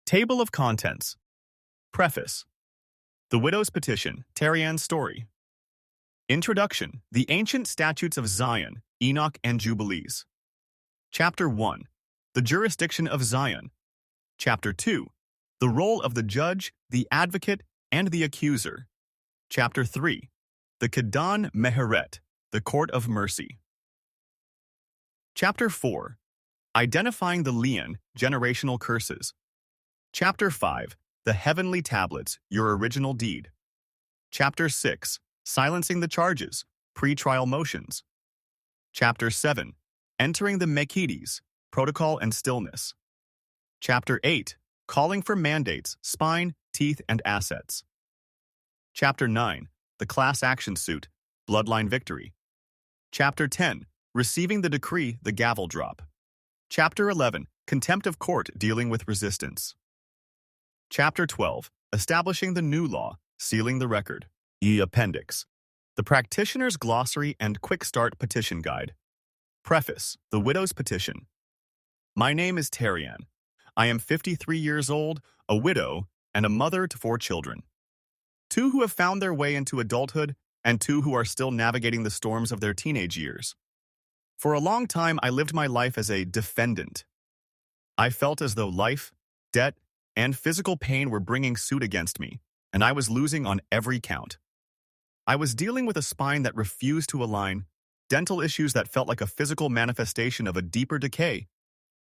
Table of Contents. Preface. The Widow's Petition, Tarian's Story. Introduction. The Ancient Statutes of Zion, Enoch and Jubilees. Chapter 1. The Jurisdiction of Zion. Chapter 2. The Role of the Judge, the Advocate, and the Accuser. Chapter 3. The Canon Meheret, the Court of Mercy. Chapter 4. Identifying the lien, generational curses. Chapter 5. The Heavenly Tablets, your original deed. Chapter 6. Silencing the charges, pre-trial motions. Chapter 7. Entering the Mekides, protocol and stillness. Chapter 8. Calling for mandates, spine, teeth, and assets. Chapter 9. The class action suit, bloodline victory. Chapter 10. Receiving the decree, the gavel drop. Chapter 11. Contempt of court dealing with resistance. Chapter 12. Establishing the new law, sealing the record. Appendix. The Practitioner's Glossary and Quick Start Petition Guide. Preface. The Widow's Petition. My name is Tarian. I am 53 years old, a widow, and a mother to 4 children. 2 who have found their way into adulthood, and 2 who are still navigating the storms of their teenage years. For a long time, I lived my life as a defendant. I felt as though life, debt, and physical pain were bringing suit against me, and I was losing on every count. I was dealing with a spine that refused to align, dental issues that felt like a physical manifestation of a deeper decay,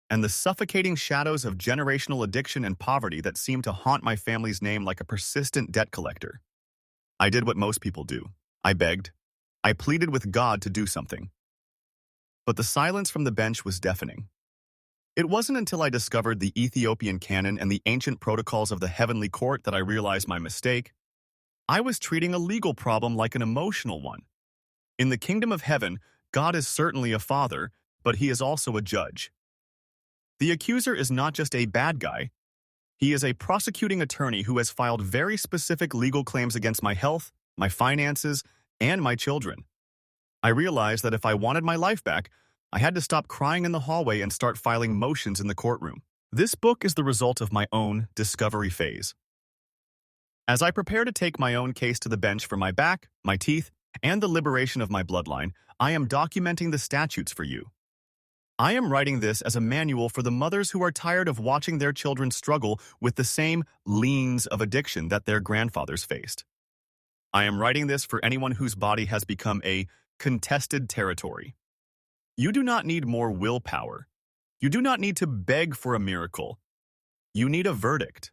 and the suffocating shadows of generational addiction and poverty that seemed to haunt my family's name like a persistent debt collector. I did what most people do. I begged. I pleaded with God to do something. But the silence from the bench was deafening. It wasn't until I discovered the Ethiopian Canon and the ancient protocols of the heavenly court that I realized my mistake. I was treating a legal problem like an emotional one. In the kingdom of heaven, God is certainly a father, but he is also a judge. The accuser is not just a bad guy. He is a prosecuting attorney who has filed very specific legal claims against my health, my finances, and my children. I realized that if I wanted my life back, I had to stop crying in the hallway and start filing motions in the courtroom. This book is the result of my own discovery phase. As I prepare to take my own case to the bench for my back, my teeth, and the liberation of my bloodline, I am documenting the statutes for you. I am writing this as a manual for the mothers who are tired of watching their children struggle with the same liens of addiction that their grandfathers faced. I am writing this for anyone whose body has become a contested territory. You do not need more willpower. You do not need to beg for a miracle. You need a verdict.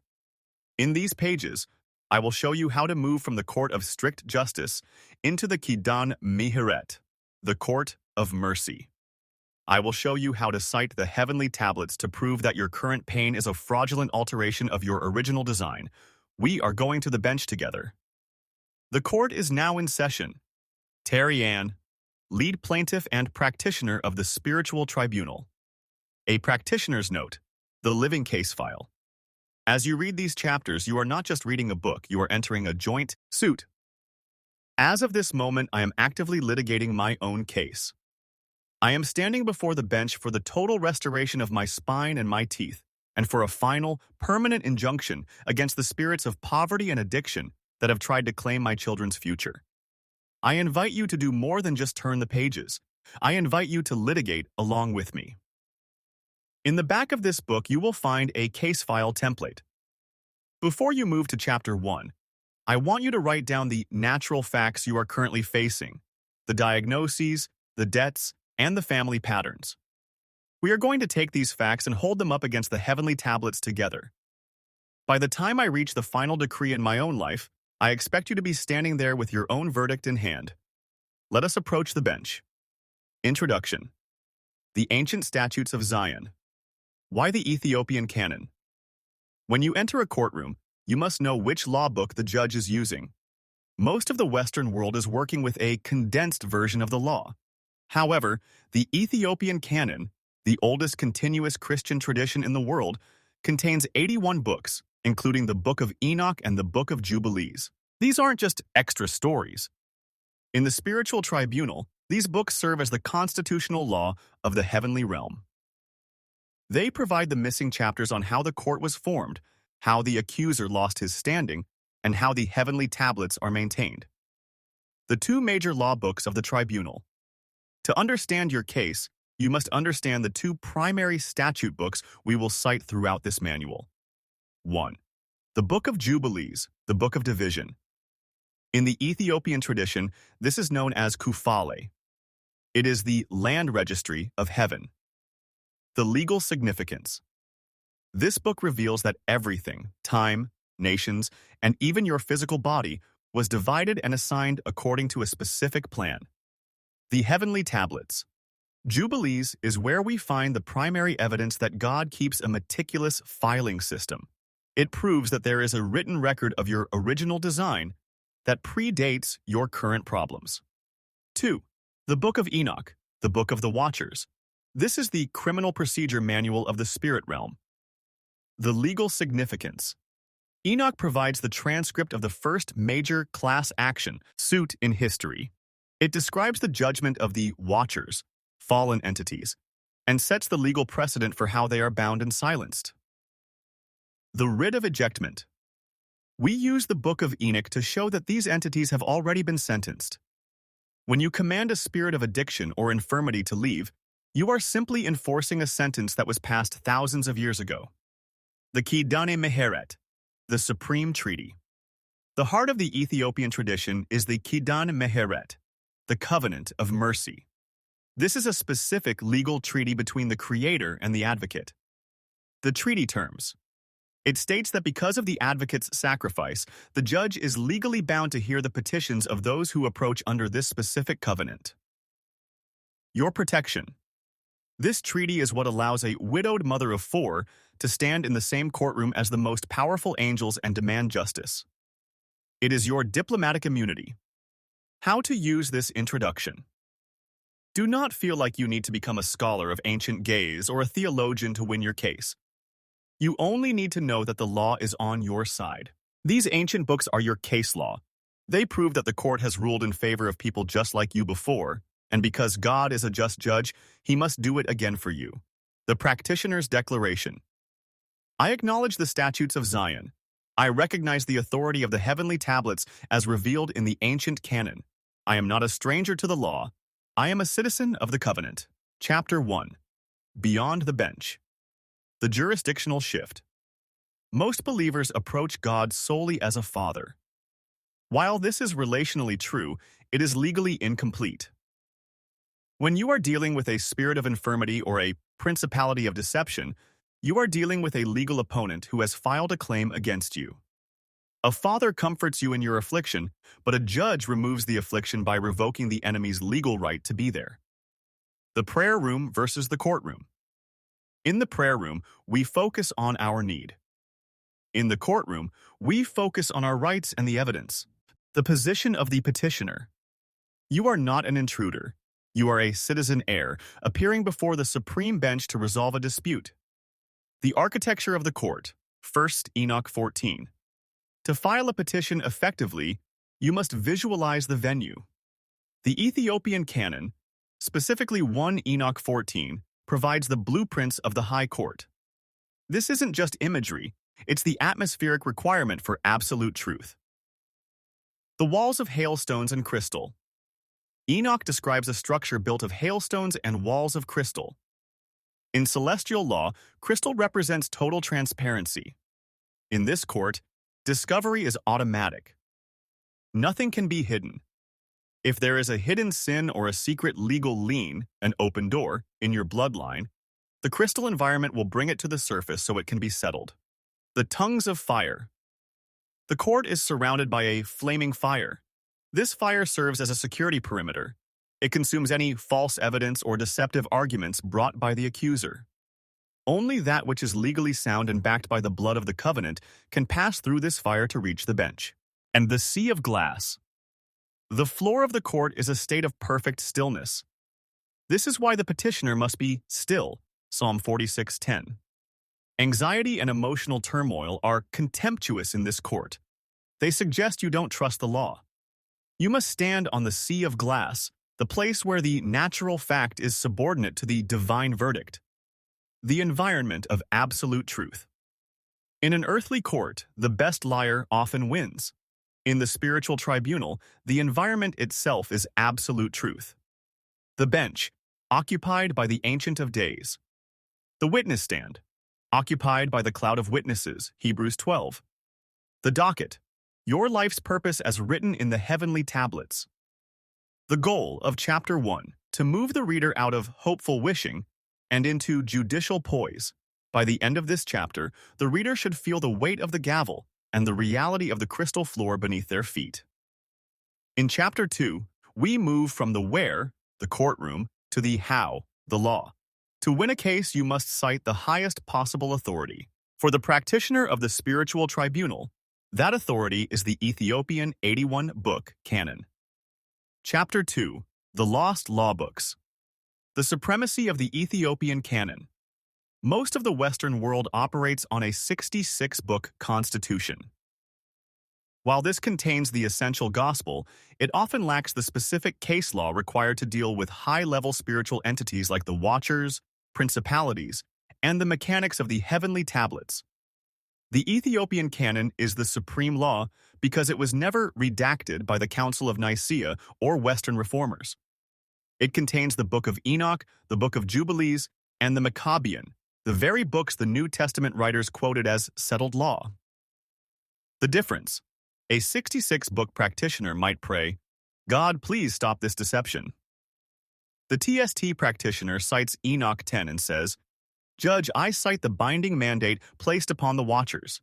In these pages, I will show you how to move from the court of strict justice into the Canon Meheret, the court of mercy. I will show you how to cite the heavenly tablets to prove that your current pain is a fraudulent alteration of your original design. We are going to the bench together. The court is now in session. Tarian, lead plaintiff and practitioner of the spiritual tribunal. A practitioner's note, the living case file. As you read these chapters, you are not just reading a book, you are entering a joint suit. As of this moment, I am actively litigating my own case. I am standing before the bench for the total restoration of my spine and my teeth, and for a final, permanent injunction against the spirits of poverty and addiction that have tried to claim my children's future. I invite you to do more than just turn the pages. I invite you to litigate along with me. In the back of this book, you will find a case file template. Before you move to Chapter 1, I want you to write down the natural facts you are currently facing, the diagnoses, the debts, and the family patterns. We are going to take these facts and hold them up against the heavenly tablets together. By the time I reach the final decree in my own life, I expect you to be standing there with your own verdict in hand. Let us approach the bench. Introduction. The Ancient Statutes of Zion. Why the Ethiopian Canon? When you enter a courtroom, you must know which law book the judge is using. Most of the Western world is working with a condensed version of the law. However, the Ethiopian Canon, the oldest continuous Christian tradition in the world, contains 81 books, including the Book of Enoch and the Book of Jubilees. These aren't just extra stories. In the spiritual tribunal, these books serve as the constitutional law of the heavenly realm. They provide the missing chapters on how the court was formed, how the accuser lost his standing, and how the heavenly tablets are maintained. The two major law books of the tribunal. To understand your case, you must understand the two primary statute books we will cite throughout this manual. 1. The Book of Jubilees, the Book of Division. In the Ethiopian tradition, this is known as Kufale. It is the land registry of heaven. The legal significance. This book reveals that everything, time, nations, and even your physical body, was divided and assigned according to a specific plan. The heavenly tablets. Jubilees is where we find the primary evidence that God keeps a meticulous filing system. It proves that there is a written record of your original design that predates your current problems. 2. The Book of Enoch, the Book of the Watchers. This is the criminal procedure manual of the spirit realm. The legal significance. Enoch provides the transcript of the first major class action suit in history. It describes the judgment of the Watchers, fallen entities, and sets the legal precedent for how they are bound and silenced. The writ of ejectment. We use the Book of Enoch to show that these entities have already been sentenced. When you command a spirit of addiction or infirmity to leave, you are simply enforcing a sentence that was passed thousands of years ago. The Kidane Meheret, the Supreme Treaty. The heart of the Ethiopian tradition is the Kidane Meheret, the Covenant of Mercy. This is a specific legal treaty between the Creator and the advocate. The treaty terms. It states that because of the advocate's sacrifice, the judge is legally bound to hear the petitions of those who approach under this specific covenant. Your protection. This treaty is what allows a widowed mother of 4 to stand in the same courtroom as the most powerful angels and demand justice. It is your diplomatic immunity. How to use this introduction. Do not feel like you need to become a scholar of ancient gaze or a theologian to win your case. You only need to know that the law is on your side. These ancient books are your case law. They prove that the court has ruled in favor of people just like you before, and because God is a just judge, he must do it again for you. The Practitioner's Declaration. I acknowledge the statutes of Zion. I recognize the authority of the heavenly tablets as revealed in the ancient canon. I am not a stranger to the law. I am a citizen of the covenant. Chapter 1. Beyond the bench. The jurisdictional shift. Most believers approach God solely as a father. While this is relationally true, it is legally incomplete. When you are dealing with a spirit of infirmity or a principality of deception, you are dealing with a legal opponent who has filed a claim against you. A father comforts you in your affliction, but a judge removes the affliction by revoking the enemy's legal right to be there. The prayer room versus the courtroom. In the prayer room, we focus on our need. In the courtroom, we focus on our rights and the evidence. The position of the petitioner. You are not an intruder. You are a citizen heir, appearing before the Supreme Bench to resolve a dispute. The architecture of the court. 1 Enoch 14. To file a petition effectively, you must visualize the venue. The Ethiopian Canon, specifically 1 Enoch 14, provides the blueprints of the High Court. This isn't just imagery, it's the atmospheric requirement for absolute truth. The walls of hailstones and crystal. Enoch describes a structure built of hailstones and walls of crystal. In celestial law, crystal represents total transparency. In this court, discovery is automatic. Nothing can be hidden. If there is a hidden sin or a secret legal lien, an open door, in your bloodline, the crystal environment will bring it to the surface so it can be settled. The tongues of fire. The court is surrounded by a flaming fire. This fire serves as a security perimeter. It consumes any false evidence or deceptive arguments brought by the accuser. Only that which is legally sound and backed by the blood of the covenant can pass through this fire to reach the bench. And the sea of glass. The floor of the court is a state of perfect stillness. This is why the petitioner must be still, Psalm 46:10. Anxiety and emotional turmoil are contemptuous in this court. They suggest you don't trust the law. You must stand on the sea of glass, the place where the natural fact is subordinate to the divine verdict. The environment of absolute truth. In an earthly court, the best liar often wins. In the spiritual tribunal, the environment itself is absolute truth. The bench, occupied by the Ancient of Days. The witness stand, occupied by the cloud of witnesses, Hebrews 12. The docket, your life's purpose as written in the heavenly tablets. The goal of Chapter 1, to move the reader out of hopeful wishing and into judicial poise. By the end of this chapter, the reader should feel the weight of the gavel and the reality of the crystal floor beneath their feet. In Chapter 2, we move from the where, the courtroom, to the how, the law. To win a case, you must cite the highest possible authority. For the practitioner of the spiritual tribunal, that authority is the Ethiopian 81-book Canon. Chapter 2, the Lost Law Books. The supremacy of the Ethiopian Canon. Most of the Western world operates on a 66-book constitution. While this contains the essential gospel, it often lacks the specific case law required to deal with high-level spiritual entities like the Watchers, principalities, and the mechanics of the heavenly tablets. The Ethiopian Canon is the supreme law because it was never redacted by the Council of Nicaea or Western reformers. It contains the Book of Enoch, the Book of Jubilees, and the Maccabean, the very books the New Testament writers quoted as settled law. The difference. A 66-book practitioner might pray, God, please stop this deception. The TST practitioner cites Enoch 10 and says, Judge, I cite the binding mandate placed upon the Watchers.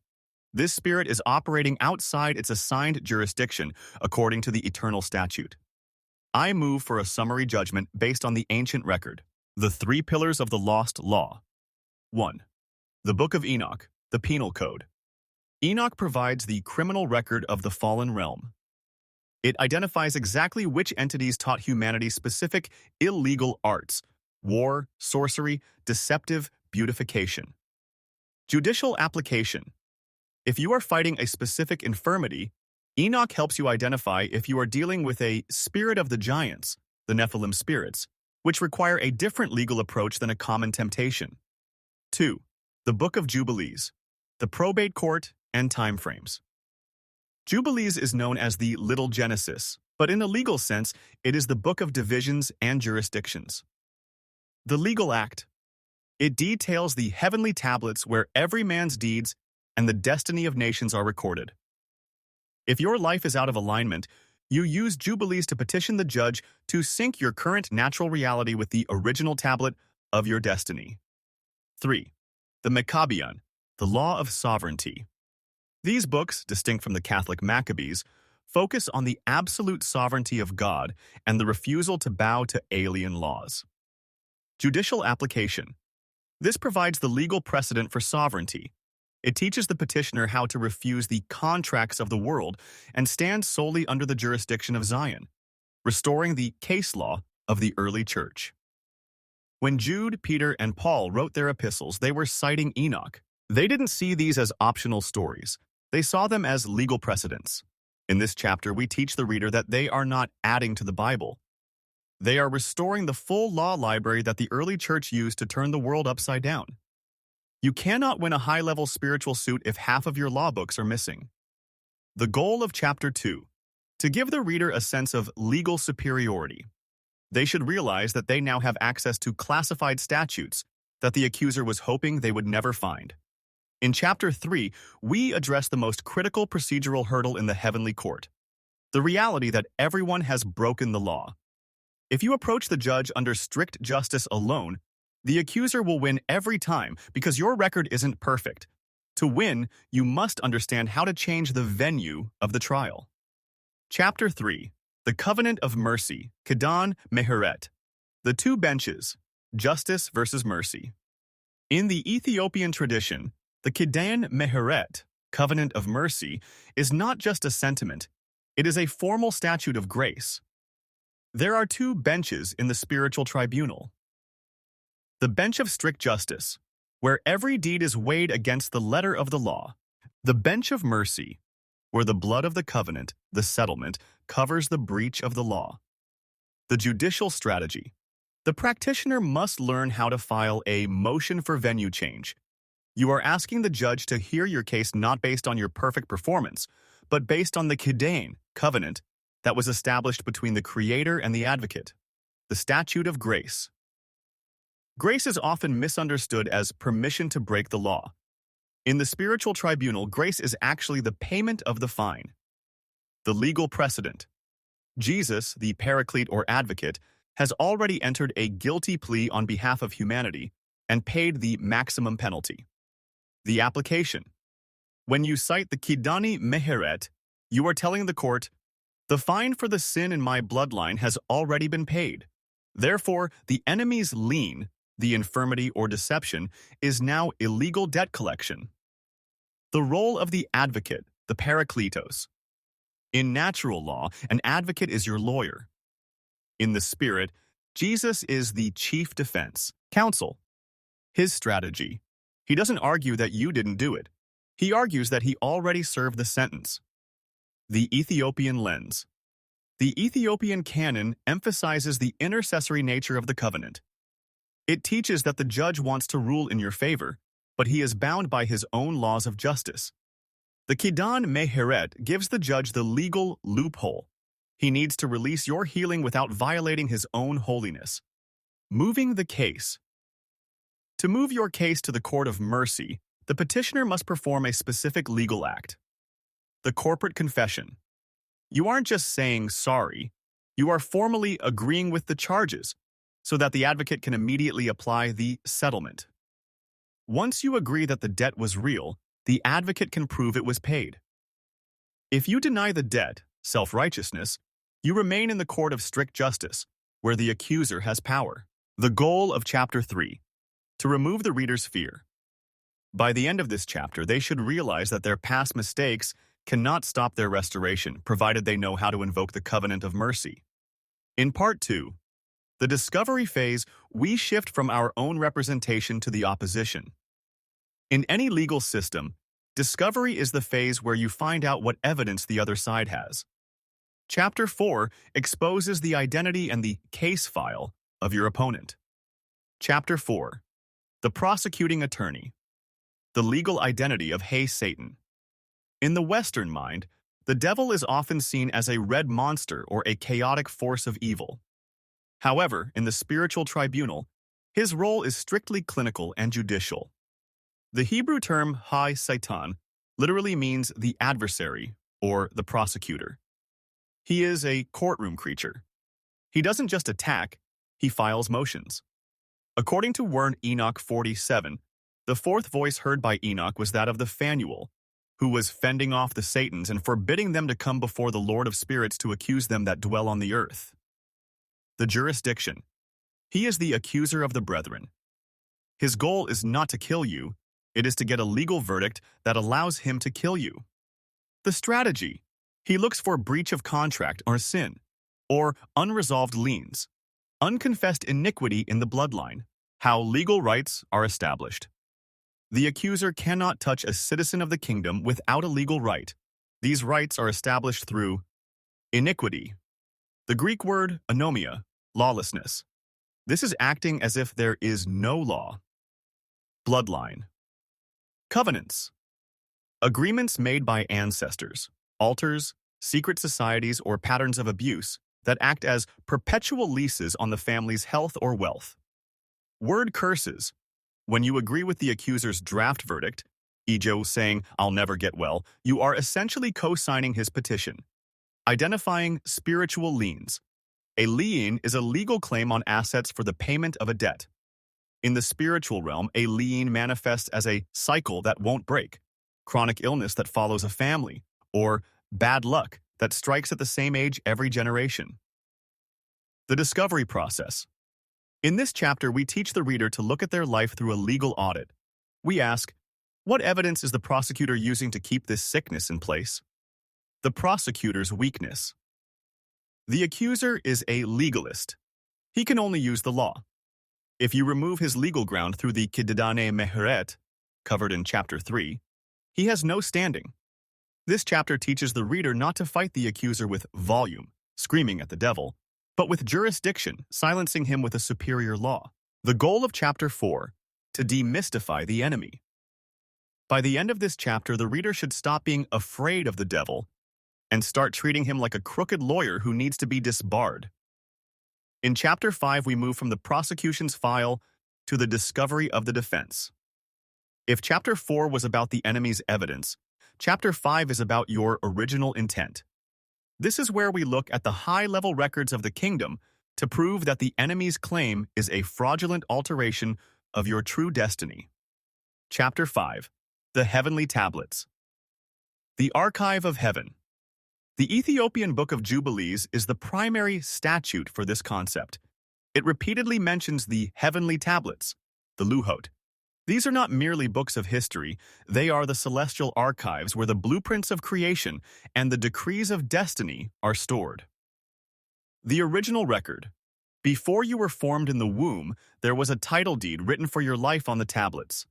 This spirit is operating outside its assigned jurisdiction according to the eternal statute. I move for a summary judgment based on the ancient record, the 3 pillars of the lost law. 1. The Book of Enoch, the Penal Code. Enoch provides the criminal record of the fallen realm. It identifies exactly which entities taught humanity specific illegal arts, war, sorcery, deceptive beautification. Judicial application. If you are fighting a specific infirmity, Enoch helps you identify if you are dealing with a spirit of the giants, the Nephilim spirits, which require a different legal approach than a common temptation. 2. The Book of Jubilees, the probate court and timeframes. Jubilees is known as the Little Genesis, but in a legal sense, it is the book of divisions and jurisdictions. The Legal Act. It details the heavenly tablets where every man's deeds and the destiny of nations are recorded. If your life is out of alignment, you use Jubilees to petition the judge to sync your current natural reality with the original tablet of your destiny. 3. The Maccabean, the Law of Sovereignty. These books, distinct from the Catholic Maccabees, focus on the absolute sovereignty of God and the refusal to bow to alien laws. Judicial application. This provides the legal precedent for sovereignty. It teaches the petitioner how to refuse the contracts of the world and stand solely under the jurisdiction of Zion, restoring the case law of the early church. When Jude, Peter, and Paul wrote their epistles, they were citing Enoch. They didn't see these as optional stories. They saw them as legal precedents. In this chapter, we teach the reader that they are not adding to the Bible. They are restoring the full law library that the early church used to turn the world upside down. You cannot win a high-level spiritual suit if half of your law books are missing. The goal of Chapter 2. To give the reader a sense of legal superiority. They should realize that they now have access to classified statutes that the accuser was hoping they would never find. In Chapter 3, we address the most critical procedural hurdle in the heavenly court, the reality that everyone has broken the law. If you approach the judge under strict justice alone, the accuser will win every time because your record isn't perfect. To win, you must understand how to change the venue of the trial. Chapter 3. The Covenant of Mercy, Kedan Meheret. The 2 benches, justice versus mercy. In the Ethiopian tradition, the Kedan Meheret, Covenant of Mercy, is not just a sentiment, it is a formal statute of grace. There are 2 benches in the spiritual tribunal. The bench of strict justice, where every deed is weighed against the letter of the law. The bench of mercy, where the blood of the covenant, the settlement, covers the breach of the law. The judicial strategy. The practitioner must learn how to file a motion for venue change, You are asking the judge to hear your case not based on your perfect performance, but based on the Canon covenant that was established between the Creator and the advocate, the statute of grace. Grace is often misunderstood as permission to break the law. In the spiritual tribunal, grace is actually the payment of the fine. The legal precedent. Jesus, the paraclete or advocate, has already entered a guilty plea on behalf of humanity and paid the maximum penalty. The application. When you cite the Kidani Meheret, you are telling the court, the fine for the sin in my bloodline has already been paid. Therefore, the enemy's lien, the infirmity or deception, is now illegal debt collection. The role of the advocate, the parakletos. In natural law, an advocate is your lawyer. In the spirit, Jesus is the chief defense, counsel. His strategy. He doesn't argue that you didn't do it. He argues that he already served the sentence. The Ethiopian lens. The Ethiopian Canon emphasizes the intercessory nature of the covenant. It teaches that the judge wants to rule in your favor, but he is bound by his own laws of justice. The Kidan Meheret gives the judge the legal loophole. He needs to release your healing without violating his own holiness. Moving the case. To move your case to the court of mercy, the petitioner must perform a specific legal act. The corporate confession. You aren't just saying sorry, you are formally agreeing with the charges so that the advocate can immediately apply the settlement. Once you agree that the debt was real, the advocate can prove it was paid. If you deny the debt, self-righteousness, you remain in the court of strict justice, where the accuser has power. The goal of Chapter 3. To remove the reader's fear. By the end of this chapter, they should realize that their past mistakes cannot stop their restoration, provided they know how to invoke the covenant of mercy. In Part 2, the discovery phase, we shift from our own representation to the opposition. In any legal system, discovery is the phase where you find out what evidence the other side has. Chapter 4 exposes the identity and the case file of your opponent. Chapter 4. The prosecuting attorney. The legal identity of Hey Satan. In the Western mind, the devil is often seen as a red monster or a chaotic force of evil. However, in the spiritual tribunal, his role is strictly clinical and judicial. The Hebrew term Hai Satan literally means the adversary or the prosecutor. He is a courtroom creature. He doesn't just attack, he files motions. According to Wern Enoch 47, the fourth voice heard by Enoch was that of the Phanuel, who was fending off the Satans and forbidding them to come before the Lord of Spirits to accuse them that dwell on the earth. The jurisdiction. He is the accuser of the brethren. His goal is not to kill you, it is to get a legal verdict that allows him to kill you. The strategy. He looks for breach of contract or sin, or unresolved liens, unconfessed iniquity in the bloodline, how legal rights are established. The accuser cannot touch a citizen of the kingdom without a legal right. These rights are established through iniquity. The Greek word anomia, lawlessness. This is acting as if there is no law. Bloodline. Covenants. Agreements made by ancestors, altars, secret societies, or patterns of abuse that act as perpetual leases on the family's health or wealth. Word curses. When you agree with the accuser's draft verdict, e.g. saying, "I'll never get well," you are essentially co-signing his petition. Identifying spiritual liens. A lien is a legal claim on assets for the payment of a debt. In the spiritual realm, a lien manifests as a cycle that won't break, chronic illness that follows a family, or bad luck that strikes at the same age every generation. The discovery process. In this chapter, we teach the reader to look at their life through a legal audit. We ask, what evidence is the prosecutor using to keep this sickness in place? The prosecutor's weakness. The accuser is a legalist. He can only use the law. If you remove his legal ground through the Kididane Meheret, covered in Chapter 3, he has no standing. This chapter teaches the reader not to fight the accuser with volume, screaming at the devil, but with jurisdiction, silencing him with a superior law. The goal of Chapter 4, to demystify the enemy. By the end of this chapter, the reader should stop being afraid of the devil and start treating him like a crooked lawyer who needs to be disbarred. In Chapter 5, we move from the prosecution's file to the discovery of the defense. If Chapter 4 was about the enemy's evidence, Chapter 5 is about your original intent. This is where we look at the high-level records of the kingdom to prove that the enemy's claim is a fraudulent alteration of your true destiny. Chapter 5. The Heavenly Tablets. The Archive of Heaven. The Ethiopian Book of Jubilees is the primary statute for this concept. It repeatedly mentions the Heavenly Tablets, the Luhot. These are not merely books of history, they are the celestial archives where the blueprints of creation and the decrees of destiny are stored. The original record. Before you were formed in the womb, there was a title deed written for your life on the tablets.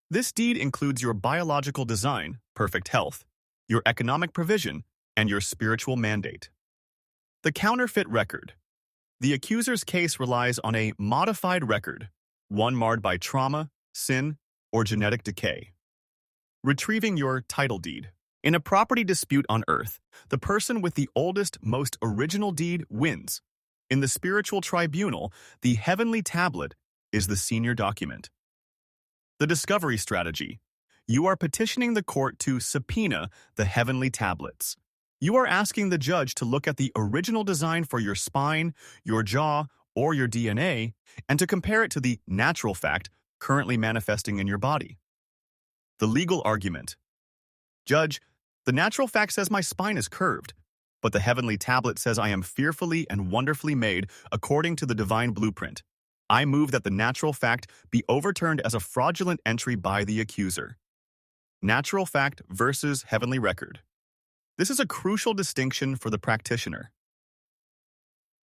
This deed includes your biological design, perfect health, your economic provision, and your spiritual mandate. The counterfeit record. The accuser's case relies on a modified record, one marred by trauma, sin, or genetic decay. Retrieving your title deed. In a property dispute on earth, the person with the oldest, most original deed wins. In the spiritual tribunal, the heavenly tablet is the senior document. The discovery strategy. You are petitioning the court to subpoena the heavenly tablets. You are asking the judge to look at the original design for your spine, your jaw, or your DNA, and to compare it to the natural fact currently manifesting in your body. The legal argument. Judge, the natural fact says my spine is curved, but the heavenly tablet says I am fearfully and wonderfully made according to the divine blueprint. I move that the natural fact be overturned as a fraudulent entry by the accuser. Natural fact versus heavenly record. This is a crucial distinction for the practitioner.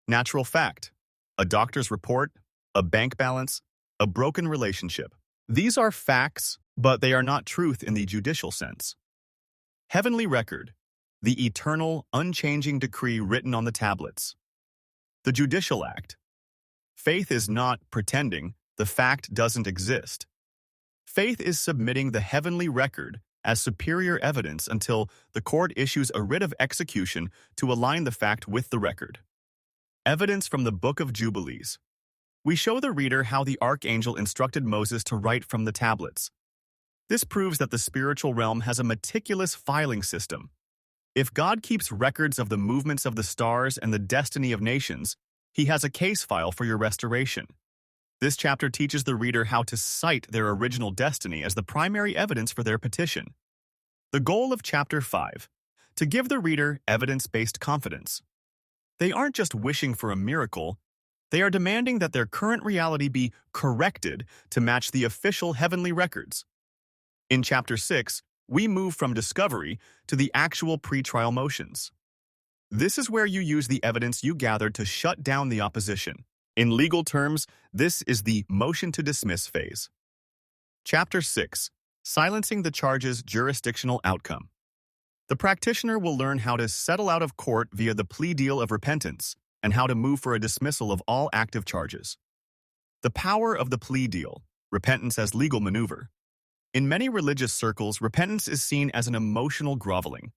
Natural fact. A doctor's report, a bank balance, a broken relationship. These are facts, but they are not truth in the judicial sense. Heavenly record. The eternal, unchanging decree written on the tablets. The Judicial Act. Faith is not pretending the fact doesn't exist. Faith is submitting the heavenly record as superior evidence until the court issues a writ of execution to align the fact with the record. Evidence from the Book of Jubilees. We show the reader how the archangel instructed Moses to write from the tablets. This proves that the spiritual realm has a meticulous filing system. If God keeps records of the movements of the stars and the destiny of nations, he has a case file for your restoration. This chapter teaches the reader how to cite their original destiny as the primary evidence for their petition. The goal of Chapter 5: to give the reader evidence-based confidence. They aren't just wishing for a miracle, they are demanding that their current reality be corrected to match the official heavenly records. In Chapter 6, we move from discovery to the actual pretrial motions. This is where you use the evidence you gathered to shut down the opposition. In legal terms, this is the motion to dismiss phase. Chapter 6. Silencing the charge's jurisdictional outcome. The practitioner will learn how to settle out of court via the plea deal of repentance and how to move for a dismissal of all active charges. The power of the plea deal, repentance as legal maneuver. In many religious circles, repentance is seen as an emotional groveling.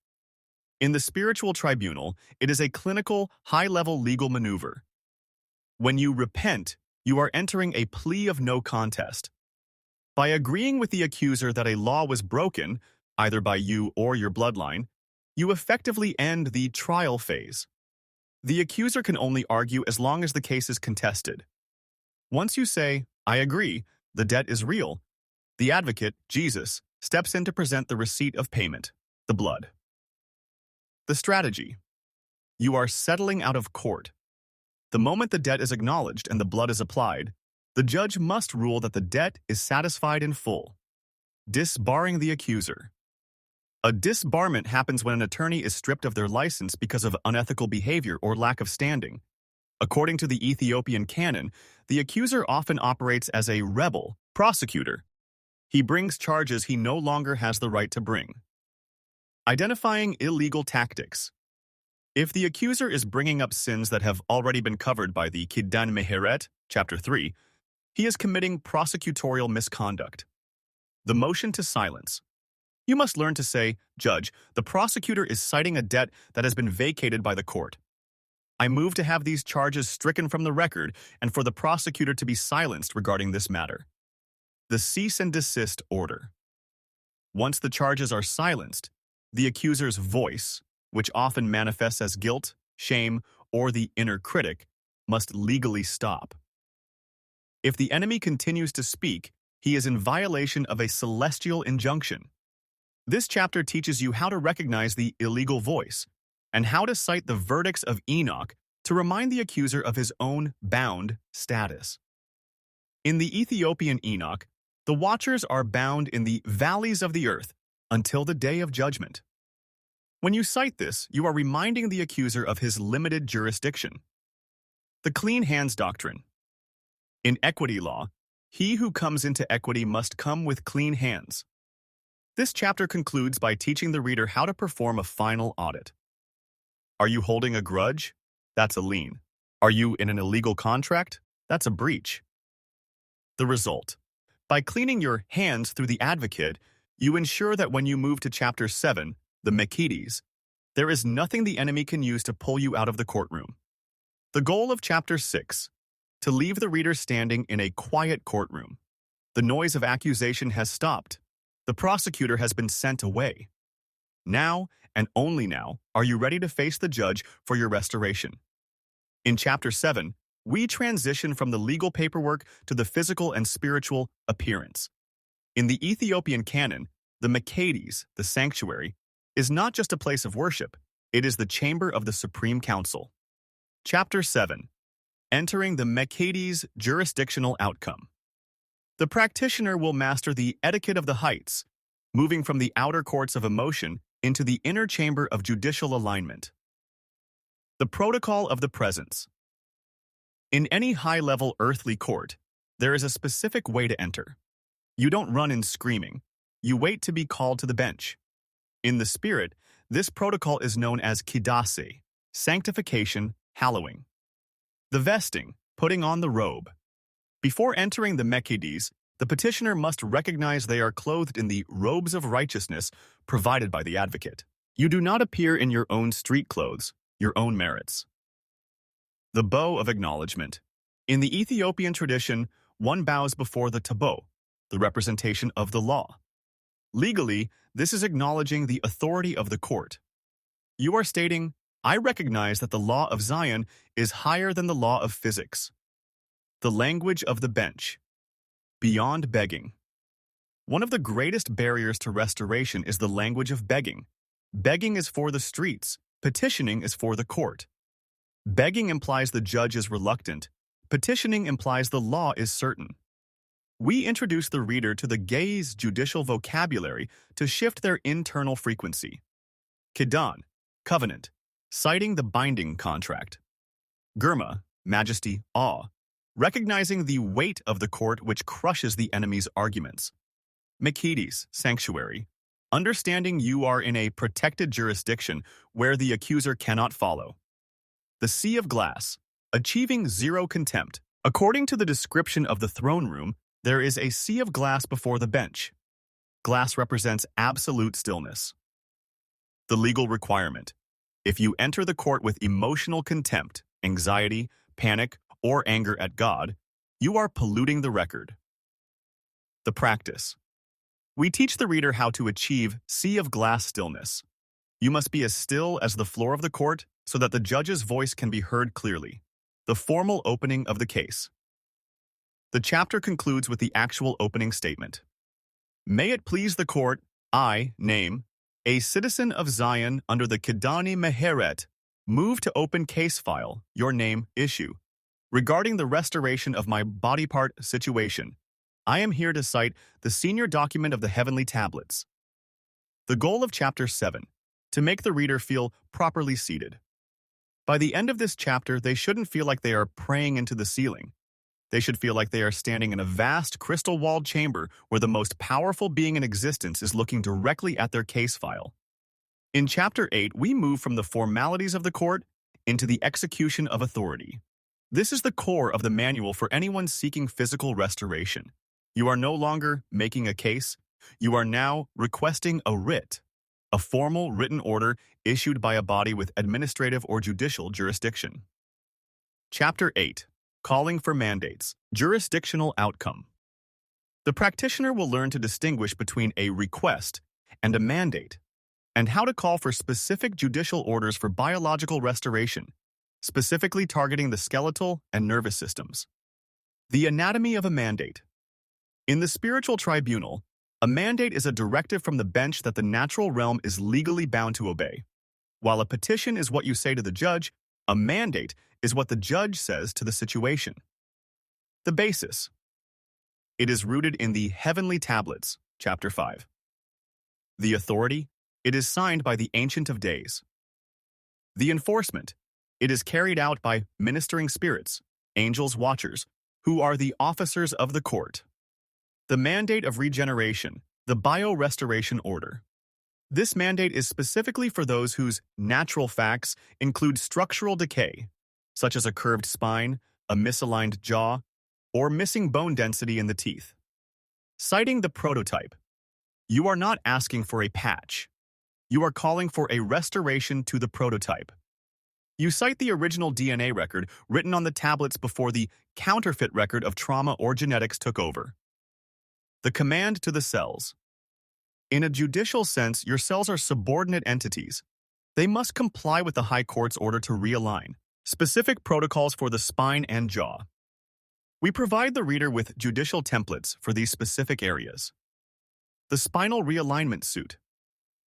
In the spiritual tribunal, it is a clinical, high-level legal maneuver. When you repent, you are entering a plea of no contest. By agreeing with the accuser that a law was broken, either by you or your bloodline, you effectively end the trial phase. The accuser can only argue as long as the case is contested. Once you say, I agree, the debt is real, the advocate, Jesus, steps in to present the receipt of payment, the blood. The strategy. You are settling out of court. The moment the debt is acknowledged and the blood is applied, the judge must rule that the debt is satisfied in full. Disbarring the accuser. A disbarment happens when an attorney is stripped of their license because of unethical behavior or lack of standing. According to the Ethiopian Canon, the accuser often operates as a rebel prosecutor. He brings charges he no longer has the right to bring. Identifying illegal tactics. If the accuser is bringing up sins that have already been covered by the Kidan Meheret, Chapter 3, he is committing prosecutorial misconduct. The motion to silence. You must learn to say, Judge, the prosecutor is citing a debt that has been vacated by the court. I move to have these charges stricken from the record and for the prosecutor to be silenced regarding this matter. The cease and desist order. Once the charges are silenced, the accuser's voice, which often manifests as guilt, shame, or the inner critic, must legally stop. If the enemy continues to speak, he is in violation of a celestial injunction. This chapter teaches you how to recognize the illegal voice and how to cite the verdicts of Enoch to remind the accuser of his own bound status. In the Ethiopian Enoch, the watchers are bound in the valleys of the earth until the day of judgment. When you cite this, you are reminding the accuser of his limited jurisdiction. The clean hands doctrine. In equity law, he who comes into equity must come with clean hands. This chapter concludes by teaching the reader how to perform a final audit. Are you holding a grudge? That's a lien. Are you in an illegal contract? That's a breach. The result. By cleaning your hands through the advocate, you ensure that when you move to Chapter 7, the Mekides, there is nothing the enemy can use to pull you out of the courtroom. The goal of Chapter 6. To leave the reader standing in a quiet courtroom. The noise of accusation has stopped. The prosecutor has been sent away. Now, and only now, are you ready to face the judge for your restoration. In Chapter 7, we transition from the legal paperwork to the physical and spiritual appearance. In the Ethiopian Canon, the Mekides, the sanctuary, is not just a place of worship, it is the chamber of the Supreme Council. Chapter 7. Entering the Mekides' jurisdictional outcome. The practitioner will master the etiquette of the heights, moving from the outer courts of emotion into the inner chamber of judicial alignment. The protocol of the presence. In any high-level earthly court, there is a specific way to enter. You don't run in screaming. You wait to be called to the bench. In the spirit, this protocol is known as kidase, sanctification, hallowing. The vesting, putting on the robe. Before entering the Mekides, the petitioner must recognize they are clothed in the robes of righteousness provided by the advocate. You do not appear in your own street clothes, your own merits. The bow of acknowledgement. In the Ethiopian tradition, one bows before the tabo, the representation of the law. Legally, this is acknowledging the authority of the court. You are stating, I recognize that the law of Zion is higher than the law of physics. The language of the bench. Beyond begging. One of the greatest barriers to restoration is the language of begging. Begging is for the streets, petitioning is for the court. Begging implies the judge is reluctant. Petitioning implies the law is certain. We introduce the reader to the gaze judicial vocabulary to shift their internal frequency. Kidan, covenant, citing the binding contract. Gurma, majesty, awe, recognizing the weight of the court which crushes the enemy's arguments. Mekides, sanctuary, understanding you are in a protected jurisdiction where the accuser cannot follow. The sea of glass, achieving zero contempt. According to the description of the throne room, there is a sea of glass before the bench. Glass represents absolute stillness. The legal requirement. If you enter the court with emotional contempt, anxiety, panic, or anger at God, you are polluting the record. The practice. We teach the reader how to achieve sea of glass stillness. You must be as still as the floor of the court so that the judge's voice can be heard clearly. The formal opening of the case. The chapter concludes with the actual opening statement. May it please the court, I, name, a citizen of Zion under the Kidani Meheret, move to open case file, your name, issue. Regarding the restoration of my body part situation, I am here to cite the senior document of the heavenly tablets. The goal of Chapter 7, to make the reader feel properly seated. By the end of this chapter, they shouldn't feel like they are praying into the ceiling. They should feel like they are standing in a vast crystal-walled chamber where the most powerful being in existence is looking directly at their case file. In Chapter 8, we move from the formalities of the court into the execution of authority. This is the core of the manual for anyone seeking physical restoration. You are no longer making a case, You are now requesting a writ, a formal written order issued by a body with administrative or judicial jurisdiction. Chapter 8. Calling for mandates. Jurisdictional outcome. The practitioner will learn to distinguish between a request and a mandate, and how to call for specific judicial orders for biological restoration, specifically targeting the skeletal and nervous systems. The anatomy of a mandate. In the spiritual tribunal, a mandate is a directive from the bench that the natural realm is legally bound to obey. While a petition is what you say to the judge, a mandate is what the judge says to the situation. The basis. It is rooted in the heavenly tablets, chapter 5. The authority. It is signed by the Ancient of Days. The enforcement. It is carried out by ministering spirits, angels watchers, who are the officers of the court. The mandate of regeneration, the biorestoration order. This mandate is specifically for those whose natural facts include structural decay, such as a curved spine, a misaligned jaw, or missing bone density in the teeth. Citing the prototype. You are not asking for a patch. You are calling for a restoration to the prototype. You cite the original DNA record written on the tablets before the counterfeit record of trauma or genetics took over. The command to the cells. In a judicial sense, your cells are subordinate entities. They must comply with the High Court's order to realign, specific protocols for the spine and jaw. We provide the reader with judicial templates for these specific areas. The spinal realignment suit.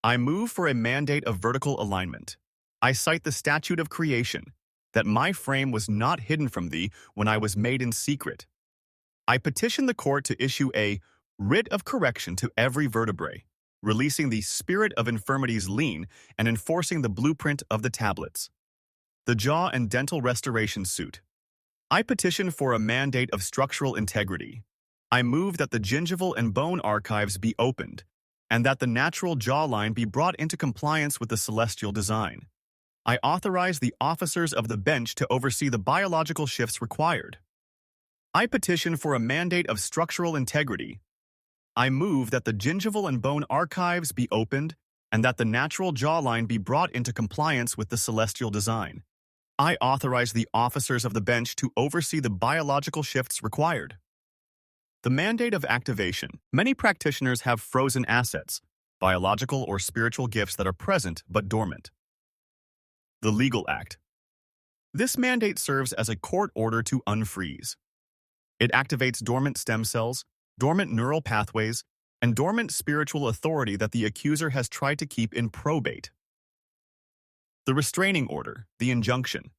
I move for a mandate of vertical alignment. I cite the statute of creation, that my frame was not hidden from thee when I was made in secret. I petition the court to issue a writ of correction to every vertebrae, releasing the spirit of infirmity's lien and enforcing the blueprint of the tablets. The jaw and dental restoration suit. I petition for a mandate of structural integrity. I move that the gingival and bone archives be opened, and that the natural jawline be brought into compliance with the celestial design. I authorize the officers of the bench to oversee the biological shifts required. I petition for a mandate of structural integrity. I move that the gingival and bone archives be opened, and that the natural jawline be brought into compliance with the celestial design. I authorize the officers of the bench to oversee the biological shifts required. The mandate of activation. Many practitioners have frozen assets, biological or spiritual gifts that are present but dormant. The legal act. This mandate serves as a court order to unfreeze. It activates dormant stem cells, dormant neural pathways, and dormant spiritual authority that the accuser has tried to keep in probate. The restraining order, the injunction.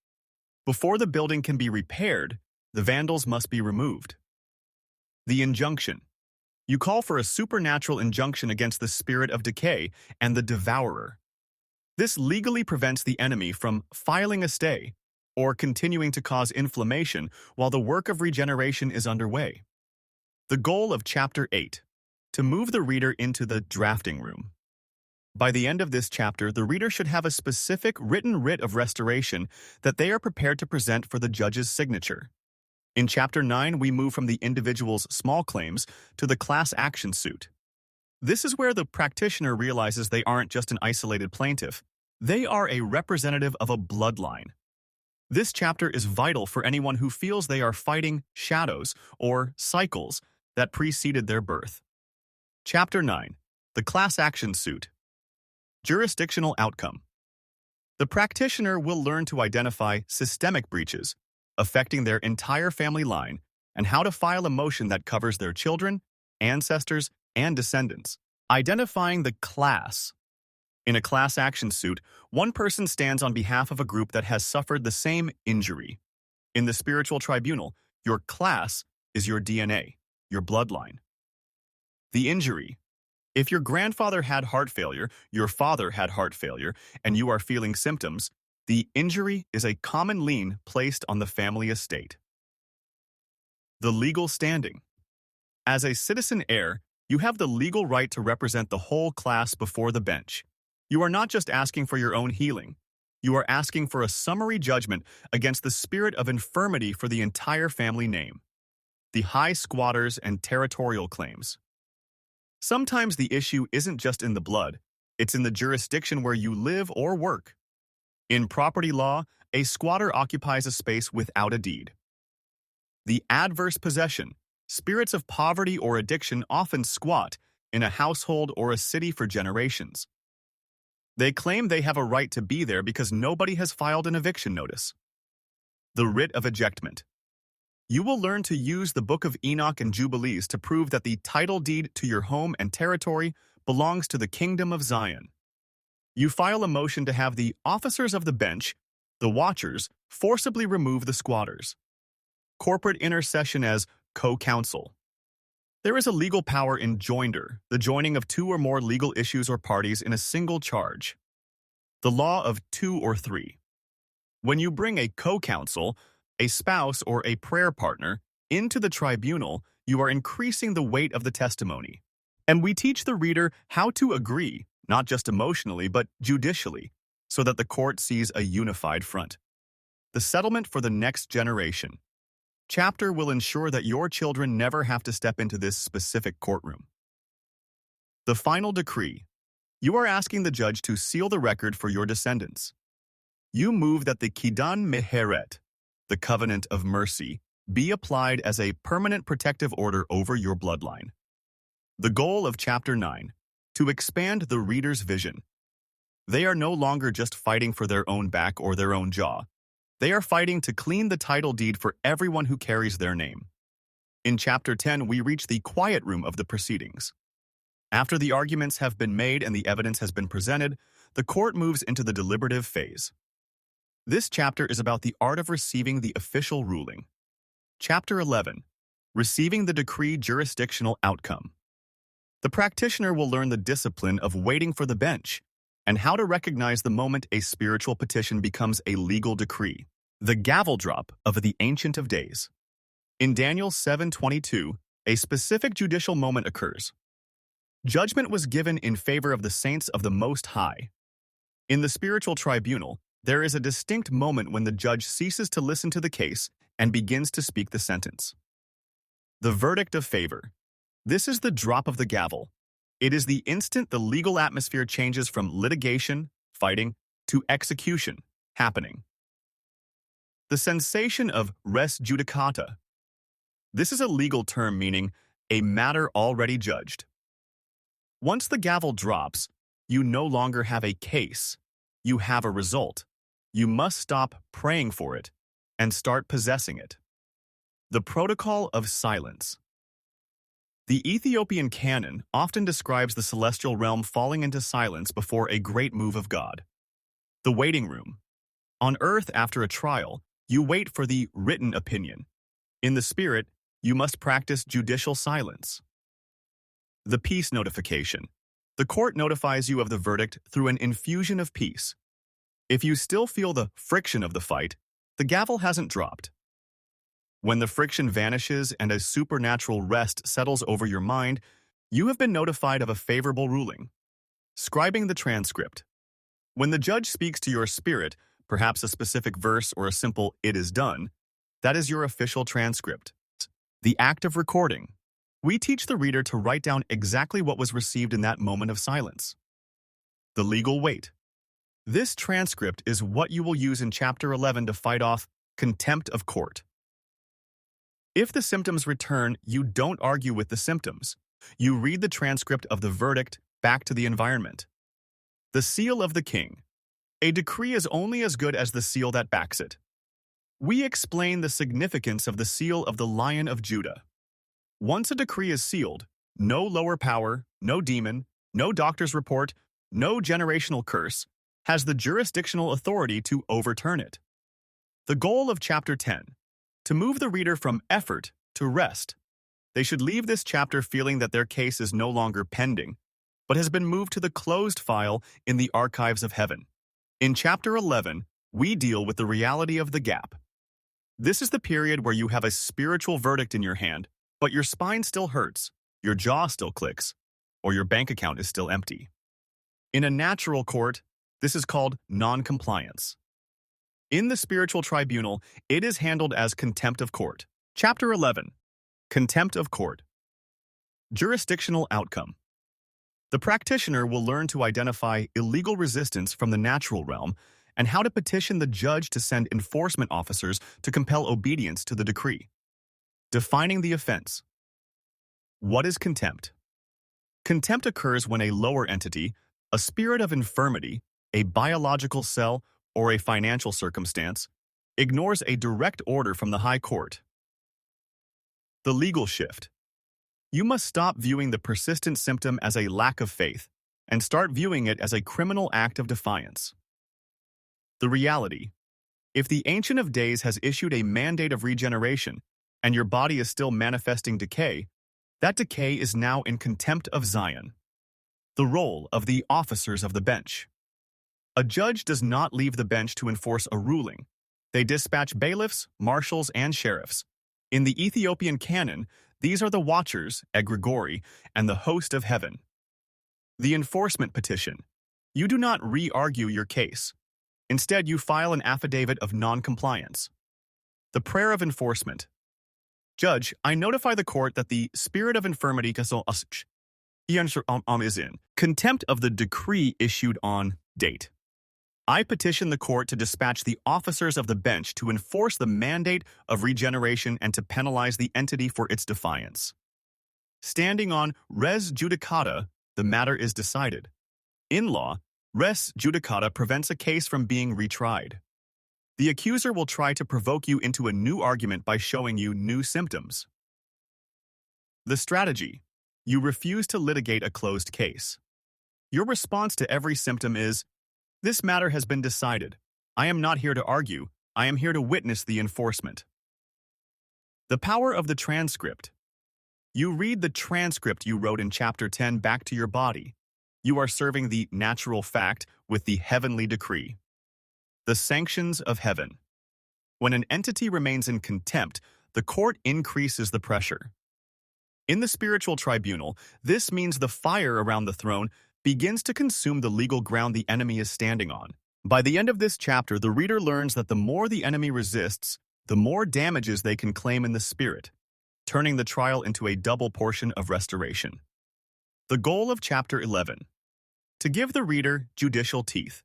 Before the building can be repaired, the vandals must be removed. The injunction. You call for a supernatural injunction against the spirit of decay and the devourer. This legally prevents the enemy from filing a stay or continuing to cause inflammation while the work of regeneration is underway. The goal of Chapter 8. To move the reader into the drafting room. By the end of this chapter, the reader should have a specific written writ of restoration that they are prepared to present for the judge's signature. In Chapter 9, we move from the individual's small claims to the class action suit. This is where the practitioner realizes they aren't just an isolated plaintiff. They are a representative of a bloodline. This chapter is vital for anyone who feels they are fighting shadows or cycles that preceded their birth. Chapter 9. The class action suit. Jurisdictional outcome. The practitioner will learn to identify systemic breaches affecting their entire family line and how to file a motion that covers their children, ancestors, and descendants. Identifying the class. In a class action suit, one person stands on behalf of a group that has suffered the same injury. In the spiritual tribunal, your class is your DNA, your bloodline. The injury. If your grandfather had heart failure, your father had heart failure, and you are feeling symptoms, the injury is a common lien placed on the family estate. The legal standing. As a citizen heir, you have the legal right to represent the whole class before the bench. You are not just asking for your own healing. You are asking for a summary judgment against the spirit of infirmity for the entire family name. The high squatters and territorial claims. Sometimes the issue isn't just in the blood, it's in the jurisdiction where you live or work. In property law, a squatter occupies a space without a deed. The adverse possession, spirits of poverty or addiction often squat in a household or a city for generations. They claim they have a right to be there because nobody has filed an eviction notice. The writ of ejectment. You will learn to use the Book of Enoch and Jubilees to prove that the title deed to your home and territory belongs to the Kingdom of Zion. You file a motion to have the officers of the bench, the watchers, forcibly remove the squatters. Corporate intercession as co-counsel. There is a legal power in joinder, the joining of two or more legal issues or parties in a single charge. The law of two or three. When you bring a co-counsel, a spouse, or a prayer partner into the tribunal, you are increasing the weight of the testimony. And we teach the reader how to agree, not just emotionally, but judicially, so that the court sees a unified front. The settlement for the next generation. Chapter will ensure that your children never have to step into this specific courtroom. The final decree. You are asking the judge to seal the record for your descendants. You move that the Kidan Meheret, the covenant of mercy, be applied as a permanent protective order over your bloodline. The goal of Chapter 9, to expand the reader's vision. They are no longer just fighting for their own back or their own jaw. They are fighting to clean the title deed for everyone who carries their name. In Chapter 10, we reach the quiet room of the proceedings. After the arguments have been made and the evidence has been presented, the court moves into the deliberative phase. This chapter is about the art of receiving the official ruling. Chapter 11, Receiving the Decree Jurisdictional Outcome. The practitioner will learn the discipline of waiting for the bench and how to recognize the moment a spiritual petition becomes a legal decree, the gavel drop of the Ancient of Days. In Daniel 7:22, a specific judicial moment occurs. Judgment was given in favor of the saints of the Most High. In the spiritual tribunal, there is a distinct moment when the judge ceases to listen to the case and begins to speak the sentence. The verdict of favor. This is the drop of the gavel. It is the instant the legal atmosphere changes from litigation, fighting, to execution, happening. The sensation of res judicata. This is a legal term meaning a matter already judged. Once the gavel drops, you no longer have a case. You have a result. You must stop praying for it and start possessing it. The protocol of silence. The Ethiopian Canon often describes the celestial realm falling into silence before a great move of God. The waiting room. On earth, after a trial, you wait for the written opinion. In the spirit, you must practice judicial silence. The peace notification. The court notifies you of the verdict through an infusion of peace. If you still feel the friction of the fight, the gavel hasn't dropped. When the friction vanishes and a supernatural rest settles over your mind, you have been notified of a favorable ruling. Scribing the transcript. When the judge speaks to your spirit, perhaps a specific verse or a simple "it is done," that is your official transcript. The act of recording. We teach the reader to write down exactly what was received in that moment of silence. The legal weight. This transcript is what you will use in Chapter 11 to fight off contempt of court. If the symptoms return, you don't argue with the symptoms. You read the transcript of the verdict back to the environment. The seal of the king. A decree is only as good as the seal that backs it. We explain the significance of the seal of the Lion of Judah. Once a decree is sealed, no lower power, no demon, no doctor's report, no generational curse has the jurisdictional authority to overturn it. The goal of Chapter 10. To move the reader from effort to rest. They should leave this chapter feeling that their case is no longer pending, but has been moved to the closed file in the archives of heaven. In Chapter 11, we deal with the reality of the gap. This is the period where you have a spiritual verdict in your hand, but your spine still hurts, your jaw still clicks, or your bank account is still empty. In a natural court, this is called non-compliance. In the spiritual tribunal, it is handled as contempt of court. Chapter 11. Contempt of court. Jurisdictional outcome. The practitioner will learn to identify illegal resistance from the natural realm and how to petition the judge to send enforcement officers to compel obedience to the decree. Defining the offense. What is contempt? Contempt occurs when a lower entity, a spirit of infirmity, a biological cell, or a financial circumstance, ignores a direct order from the high court. The legal shift. You must stop viewing the persistent symptom as a lack of faith and start viewing it as a criminal act of defiance. The reality. If the Ancient of Days has issued a mandate of regeneration and your body is still manifesting decay, that decay is now in contempt of Zion. The role of the officers of the bench. A judge does not leave the bench to enforce a ruling. They dispatch bailiffs, marshals, and sheriffs. In the Ethiopian Canon, these are the watchers, egregori, and the host of heaven. The enforcement petition. You do not re-argue your case. Instead, you file an affidavit of non-compliance. The prayer of enforcement. Judge, I notify the court that the spirit of infirmity is in contempt of the decree issued on date. I petition the court to dispatch the officers of the bench to enforce the mandate of regeneration and to penalize the entity for its defiance. Standing on res judicata, the matter is decided. In law, res judicata prevents a case from being retried. The accuser will try to provoke you into a new argument by showing you new symptoms. The strategy. You refuse to litigate a closed case. Your response to every symptom is, this matter has been decided. I am not here to argue. I am here to witness the enforcement. The power of the transcript. You read the transcript you wrote in Chapter 10 back to your body. You are serving the natural fact with the heavenly decree. The sanctions of heaven. When an entity remains in contempt, the court increases the pressure. In the spiritual tribunal, this means the fire around the throne begins to consume the legal ground the enemy is standing on. By the end of this chapter, the reader learns that the more the enemy resists, the more damages they can claim in the spirit, turning the trial into a double portion of restoration. The goal of Chapter 11. To give the reader judicial teeth.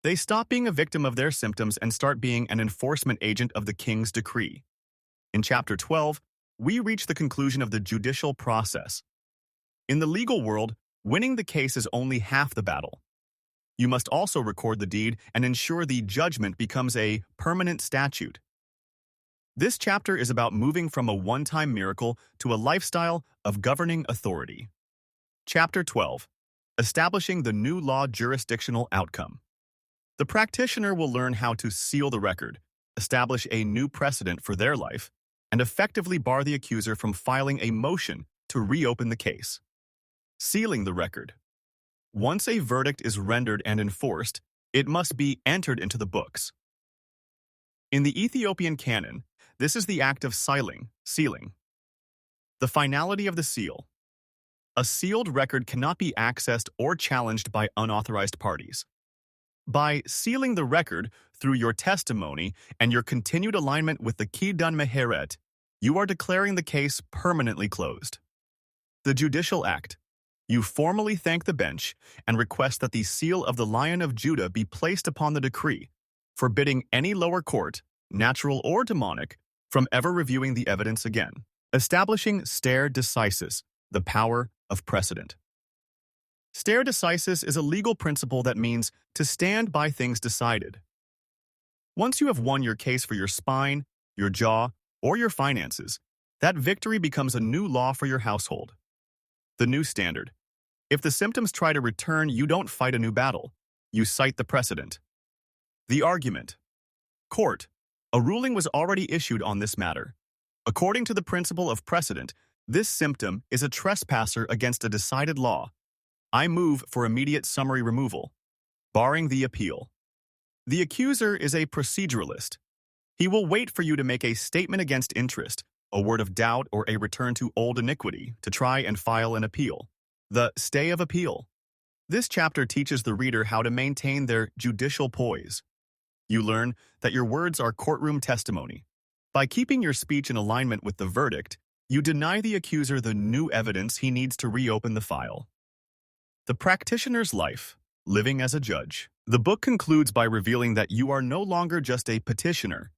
They stop being a victim of their symptoms and start being an enforcement agent of the king's decree. In Chapter 12, we reach the conclusion of the judicial process. In the legal world, winning the case is only half the battle. You must also record the deed and ensure the judgment becomes a permanent statute. This chapter is about moving from a one-time miracle to a lifestyle of governing authority. Chapter 12. Establishing the new law jurisdictional outcome. The practitioner will learn how to seal the record, establish a new precedent for their life, and effectively bar the accuser from filing a motion to reopen the case. Sealing the record. Once a verdict is rendered and enforced, it must be entered into the books. In the Ethiopian Canon, this is the act of sealing. The finality of the seal. A sealed record cannot be accessed or challenged by unauthorized parties. By sealing the record through your testimony and your continued alignment with the Kidan Meheret, you are declaring the case permanently closed. The Judicial Act. You formally thank the bench and request that the seal of the Lion of Judah be placed upon the decree, forbidding any lower court, natural or demonic, from ever reviewing the evidence again. Establishing stare decisis, the power of precedent. Stare decisis is a legal principle that means to stand by things decided. Once you have won your case for your spine, your jaw, or your finances, that victory becomes a new law for your household. The new standard. If the symptoms try to return, you don't fight a new battle. You cite the precedent. The argument. Court. A ruling was already issued on this matter. According to the principle of precedent, this symptom is a trespasser against a decided law. I move for immediate summary removal, barring the appeal. The accuser is a proceduralist. He will wait for you to make a statement against interest, a word of doubt, or a return to old iniquity to try and file an appeal. The stay of appeal. This chapter teaches the reader how to maintain their judicial poise. You learn that your words are courtroom testimony. By keeping your speech in alignment with the verdict, you deny the accuser the new evidence he needs to reopen the file. The Practitioner's Life, Living as a Judge. The book concludes by revealing that you are no longer just a petitioner.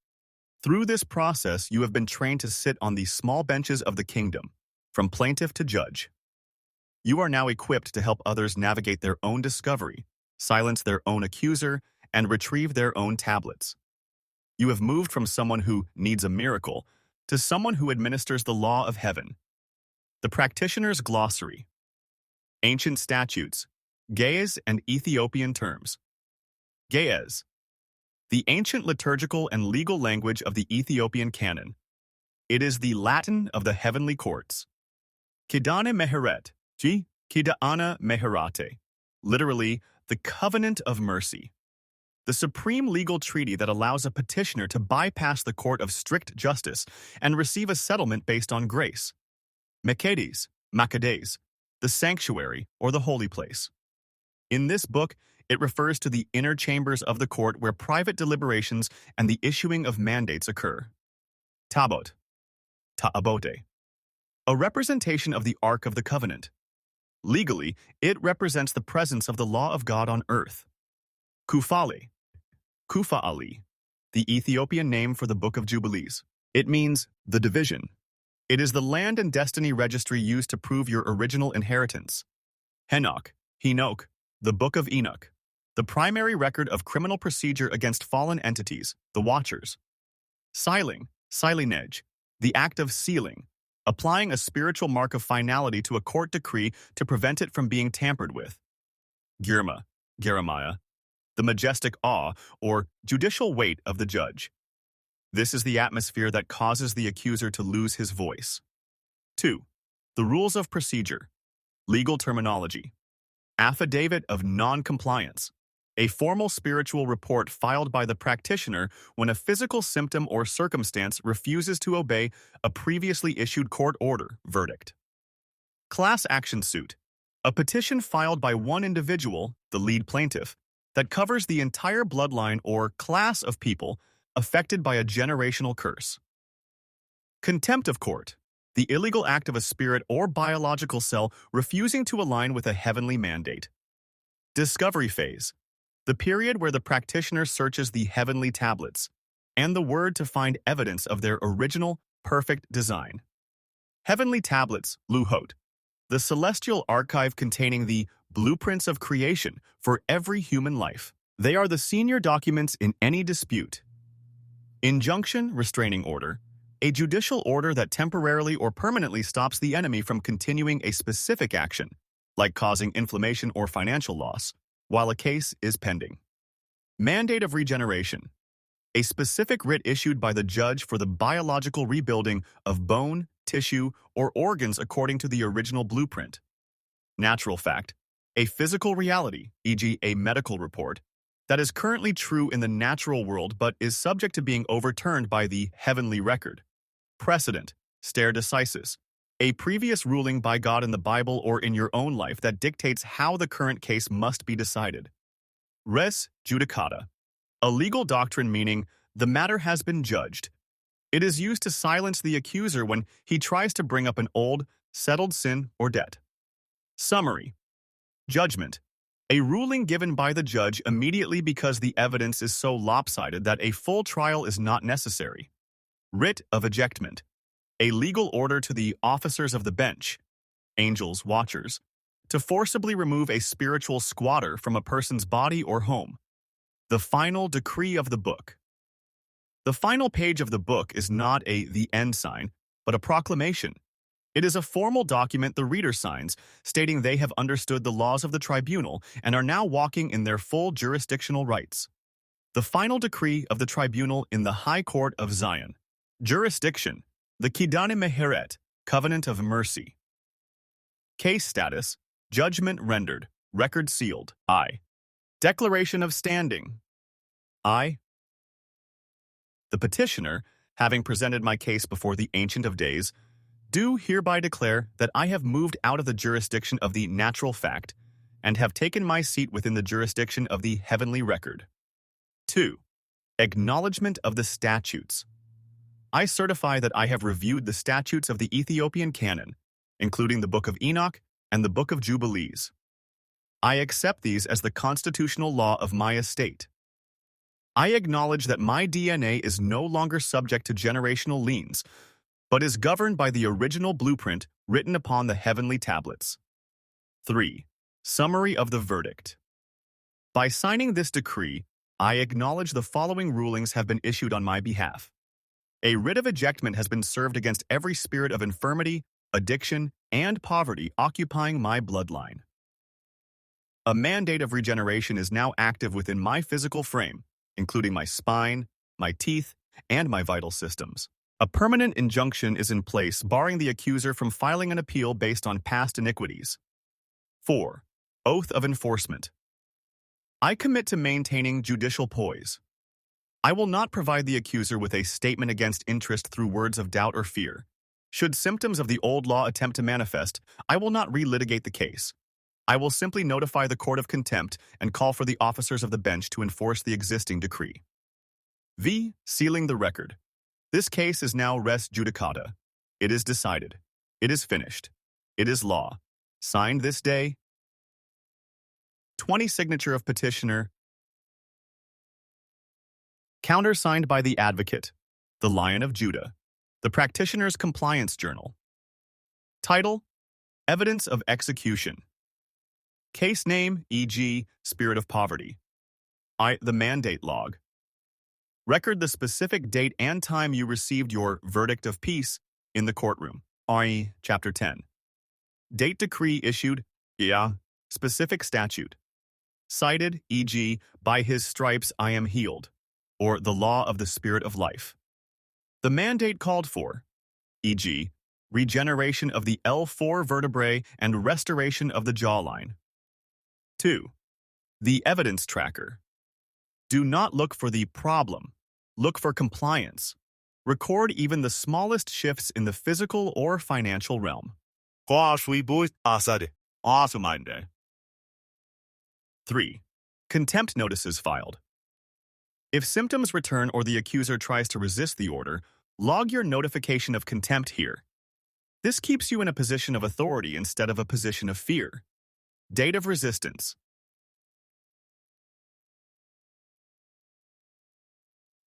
Through this process, you have been trained to sit on the small benches of the kingdom, from plaintiff to judge. You are now equipped to help others navigate their own discovery, silence their own accuser, and retrieve their own tablets. You have moved from someone who needs a miracle to someone who administers the law of heaven. The Practitioner's Glossary. Ancient Statutes, Ge'ez and Ethiopian Terms. Ge'ez. The ancient liturgical and legal language of the Ethiopian Canon. It is the Latin of the heavenly courts. Kidane Meheret, Kidana Meherate. Literally, the covenant of mercy. The supreme legal treaty that allows a petitioner to bypass the court of strict justice and receive a settlement based on grace. Mekedes, Makades, the sanctuary or the holy place. In this book, it refers to the inner chambers of the court where private deliberations and the issuing of mandates occur. Tabot, Ta'abote, a representation of the Ark of the Covenant. Legally, it represents the presence of the law of God on earth. Kufale, Kufa'ali, the Ethiopian name for the Book of Jubilees. It means the division. It is the land and destiny registry used to prove your original inheritance. Enoch, the Book of Enoch, the primary record of criminal procedure against fallen entities, the Watchers. Sealing, lineage, the act of sealing, applying a spiritual mark of finality to a court decree to prevent it from being tampered with. Girma, Jeremiah, the majestic awe or judicial weight of the judge. This is the atmosphere that causes the accuser to lose his voice. 2. The rules of procedure. Legal terminology. Affidavit of non-compliance. A formal spiritual report filed by the practitioner when a physical symptom or circumstance refuses to obey a previously issued court order, verdict. Class action suit. A petition filed by one individual, the lead plaintiff, that covers the entire bloodline or class of people affected by a generational curse. Contempt of court. The illegal act of a spirit or biological cell refusing to align with a heavenly mandate. Discovery phase. The period where the practitioner searches the heavenly tablets and the word to find evidence of their original, perfect design. Heavenly tablets, Luhot. The celestial archive containing the blueprints of creation for every human life. They are the senior documents in any dispute. Injunction, restraining order. A judicial order that temporarily or permanently stops the enemy from continuing a specific action, like causing inflammation or financial loss, while a case is pending. Mandate of regeneration. A specific writ issued by the judge for the biological rebuilding of bone, tissue, or organs according to the original blueprint. Natural fact. A physical reality, e.g. a medical report, that is currently true in the natural world but is subject to being overturned by the heavenly record. Precedent, stare decisis, a previous ruling by God in the Bible or in your own life that dictates how the current case must be decided. Res judicata, a legal doctrine meaning the matter has been judged. It is used to silence the accuser when he tries to bring up an old, settled sin or debt. Summary. Judgment. A ruling given by the judge immediately because the evidence is so lopsided that a full trial is not necessary. Writ of ejectment. A legal order to the officers of the bench, angels, watchers, to forcibly remove a spiritual squatter from a person's body or home. The final decree of the book. The final page of the book is not the end sign, but a proclamation. It is a formal document the reader signs, stating they have understood the laws of the tribunal and are now walking in their full jurisdictional rights. The final decree of the tribunal in the High Court of Zion. Jurisdiction. The Kidane Meheret, Covenant of Mercy. Case status. Judgment rendered. Record sealed. I. Declaration of standing. I. The petitioner, having presented my case before the Ancient of Days, do hereby declare that I have moved out of the jurisdiction of the natural fact and have taken my seat within the jurisdiction of the heavenly record. 2. Acknowledgement of the statutes. I certify that I have reviewed the statutes of the Ethiopian Canon, including the Book of Enoch and the Book of Jubilees. I accept these as the constitutional law of my estate. I acknowledge that my DNA is no longer subject to generational liens, but is governed by the original blueprint written upon the heavenly tablets. 3. Summary of the verdict. By signing this decree, I acknowledge the following rulings have been issued on my behalf. A writ of ejectment has been served against every spirit of infirmity, addiction, and poverty occupying my bloodline. A mandate of regeneration is now active within my physical frame, including my spine, my teeth, and my vital systems. A permanent injunction is in place barring the accuser from filing an appeal based on past iniquities. 4. Oath of enforcement. I commit to maintaining judicial poise. I will not provide the accuser with a statement against interest through words of doubt or fear. Should symptoms of the old law attempt to manifest, I will not relitigate the case. I will simply notify the court of contempt and call for the officers of the bench to enforce the existing decree. V. Sealing the record. This case is now res judicata. It is decided. It is finished. It is law. Signed this day. 20 signature of petitioner. Countersigned by the advocate, the Lion of Judah, the practitioner's compliance journal. Title: Evidence of execution. Case name, e.g., Spirit of Poverty. The mandate log. Record the specific date and time you received your verdict of peace in the courtroom, i.e., Chapter 10. Date decree issued, specific statute. Cited, e.g., by his stripes I am healed, or the law of the Spirit of life. The mandate called for, e.g., regeneration of the L4 vertebrae and restoration of the jawline. 2. The evidence tracker. Do not look for the problem. Look for compliance. Record even the smallest shifts in the physical or financial realm. 3. Contempt notices filed. If symptoms return or the accuser tries to resist the order, log your notification of contempt here. This keeps you in a position of authority instead of a position of fear. Date of resistance.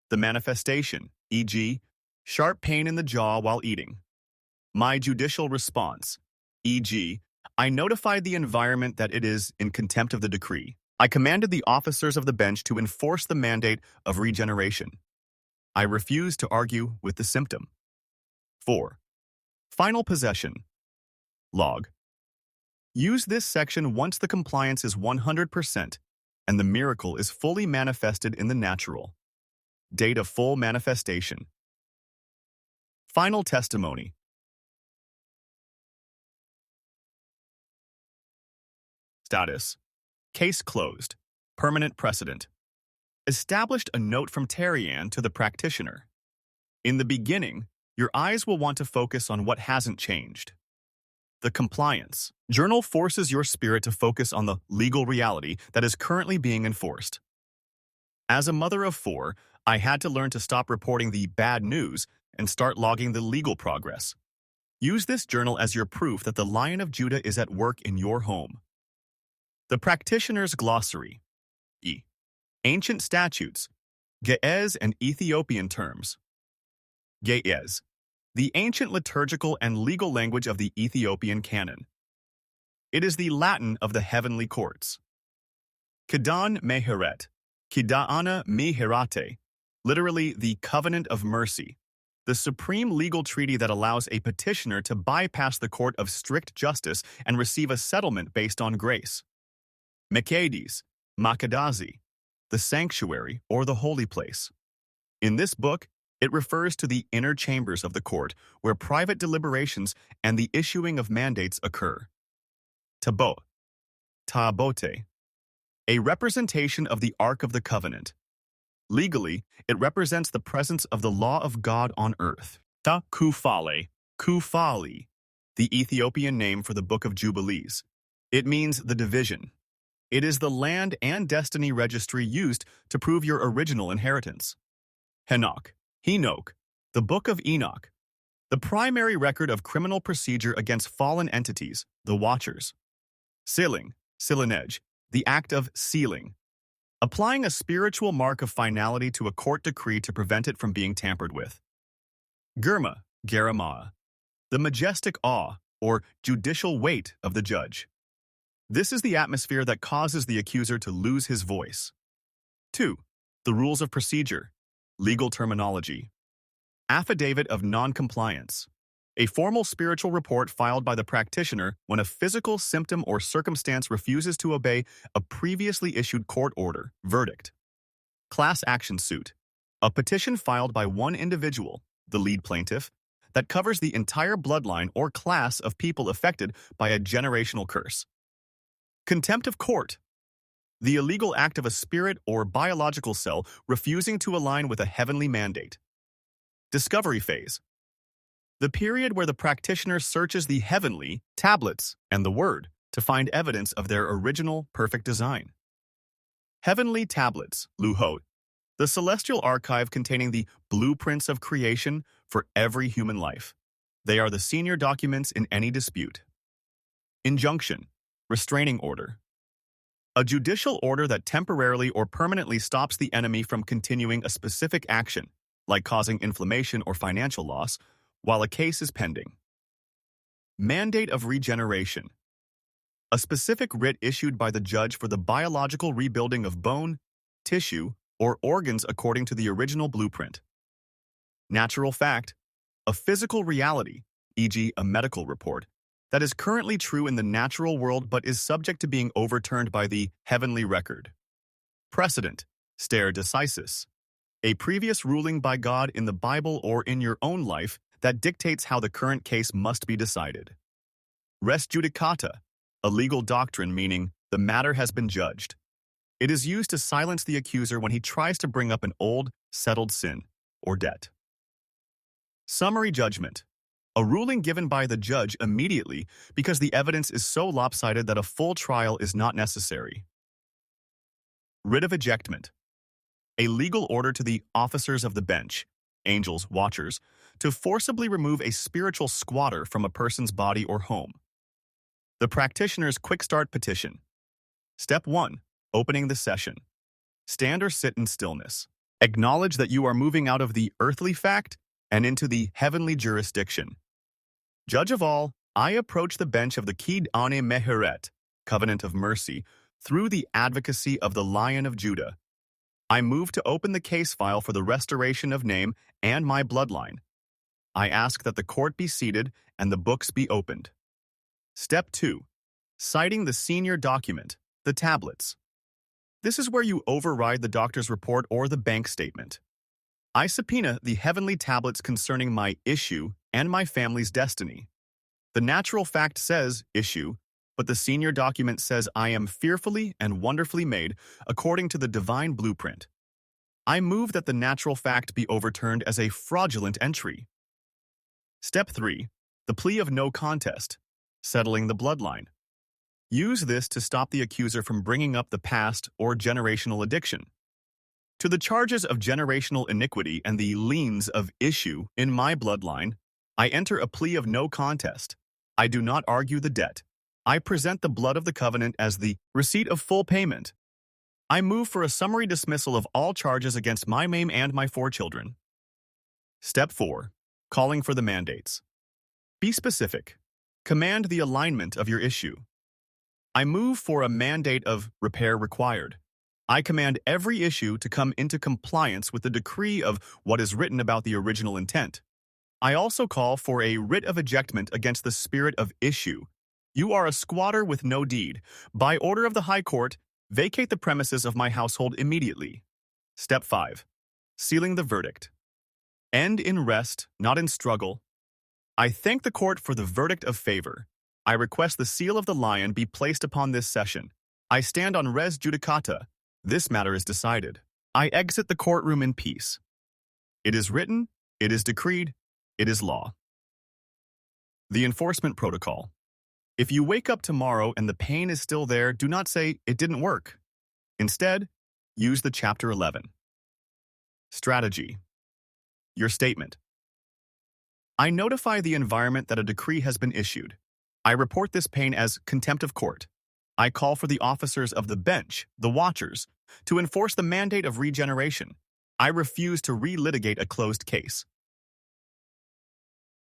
The manifestation, e.g., sharp pain in the jaw while eating. My judicial response, e.g., I notified the environment that it is in contempt of the decree. I commanded the officers of the bench to enforce the mandate of regeneration. I refuse to argue with the symptom. 4. Final possession. Log. Use this section once the compliance is 100% and the miracle is fully manifested in the natural. Date of full manifestation. Final testimony. Status. Case closed. Permanent precedent. Established a note from Terrian to the practitioner. In the beginning, your eyes will want to focus on what hasn't changed. The compliance. Journal forces your spirit to focus on the legal reality that is currently being enforced. As a mother of 4, I had to learn to stop reporting the bad news and start logging the legal progress. Use this journal as your proof that the Lion of Judah is at work in your home. The Practitioner's Glossary. E. Ancient Statutes. Ge'ez and Ethiopian terms. Ge'ez. The ancient liturgical and legal language of the Ethiopian Canon. It is the Latin of the heavenly courts. Kidan Meheret. Kida'ana Meherate. Literally, the covenant of mercy. The supreme legal treaty that allows a petitioner to bypass the court of strict justice and receive a settlement based on grace. Mekades, Makadazi, the sanctuary or the holy place. In this book, it refers to the inner chambers of the court where private deliberations and the issuing of mandates occur. Tabo, Tabote, a representation of the Ark of the Covenant. Legally, it represents the presence of the law of God on earth. Ta Kufale, Kufali, the Ethiopian name for the Book of Jubilees. It means the division. It is the land and destiny registry used to prove your original inheritance. Enoch, the Book of Enoch, the primary record of criminal procedure against fallen entities, the Watchers. Siling, Lineage, the act of sealing, applying a spiritual mark of finality to a court decree to prevent it from being tampered with. Garama, the majestic awe or judicial weight of the judge. This is the atmosphere that causes the accuser to lose his voice. 2. The rules of procedure, legal terminology. Affidavit of non-compliance, a formal spiritual report filed by the practitioner when a physical symptom or circumstance refuses to obey a previously issued court order, verdict. Class action suit, a petition filed by one individual, the lead plaintiff, that covers the entire bloodline or class of people affected by a generational curse. Contempt of court, the illegal act of a spirit or biological cell refusing to align with a heavenly mandate. Discovery phase, the period where the practitioner searches the heavenly tablets and the Word to find evidence of their original perfect design. Heavenly tablets, luhot, the celestial archive containing the blueprints of creation for every human life. They are the senior documents in any dispute. Injunction, restraining order, a judicial order that temporarily or permanently stops the enemy from continuing a specific action, like causing inflammation or financial loss, while a case is pending. Mandate of regeneration, a specific writ issued by the judge for the biological rebuilding of bone, tissue, or organs according to the original blueprint. Natural fact, a physical reality, e.g. a medical report, that is currently true in the natural world but is subject to being overturned by the heavenly record. Precedent, stare decisis, a previous ruling by God in the Bible or in your own life that dictates how the current case must be decided. Res judicata, a legal doctrine meaning the matter has been judged. It is used to silence the accuser when he tries to bring up an old, settled sin or debt. Summary judgment, a ruling given by the judge immediately because the evidence is so lopsided that a full trial is not necessary. Writ of ejectment, a legal order to the officers of the bench, angels, watchers, to forcibly remove a spiritual squatter from a person's body or home. The practitioner's quick start petition. Step 1. Opening the session. Stand or sit in stillness. Acknowledge that you are moving out of the earthly fact and into the heavenly jurisdiction. Judge of all, I approach the bench of the Kid Ane Meheret, covenant of mercy, through the advocacy of the Lion of Judah. I move to open the case file for the restoration of name and my bloodline. I ask that the court be seated and the books be opened. Step 2. Citing the senior document, the tablets. This is where you override the doctor's report or the bank statement. I subpoena the heavenly tablets concerning my issue and my family's destiny. The natural fact says issue, but the senior document says I am fearfully and wonderfully made according to the divine blueprint. I move that the natural fact be overturned as a fraudulent entry. Step 3. The plea of no contest, settling the bloodline. Use this to stop the accuser from bringing up the past or generational addiction. To the charges of generational iniquity and the liens of issue in my bloodline, I enter a plea of no contest. I do not argue the debt. I present the blood of the covenant as the receipt of full payment. I move for a summary dismissal of all charges against my name and my 4 children. Step 4. Calling for the mandates. Be specific. Command the alignment of your issue. I move for a mandate of repair required. I command every issue to come into compliance with the decree of what is written about the original intent. I also call for a writ of ejectment against the spirit of issue. You are a squatter with no deed. By order of the High Court, vacate the premises of my household immediately. Step 5. Sealing the verdict. End in rest, not in struggle. I thank the court for the verdict of favor. I request the seal of the lion be placed upon this session. I stand on res judicata. This matter is decided. I exit the courtroom in peace. It is written, it is decreed, it is law. The enforcement protocol. If you wake up tomorrow and the pain is still there, do not say, it didn't work. Instead, use the Chapter 11. Strategy. Your statement. I notify the environment that a decree has been issued. I report this pain as contempt of court. I call for the officers of the bench, the watchers, to enforce the mandate of regeneration. I refuse to relitigate a closed case.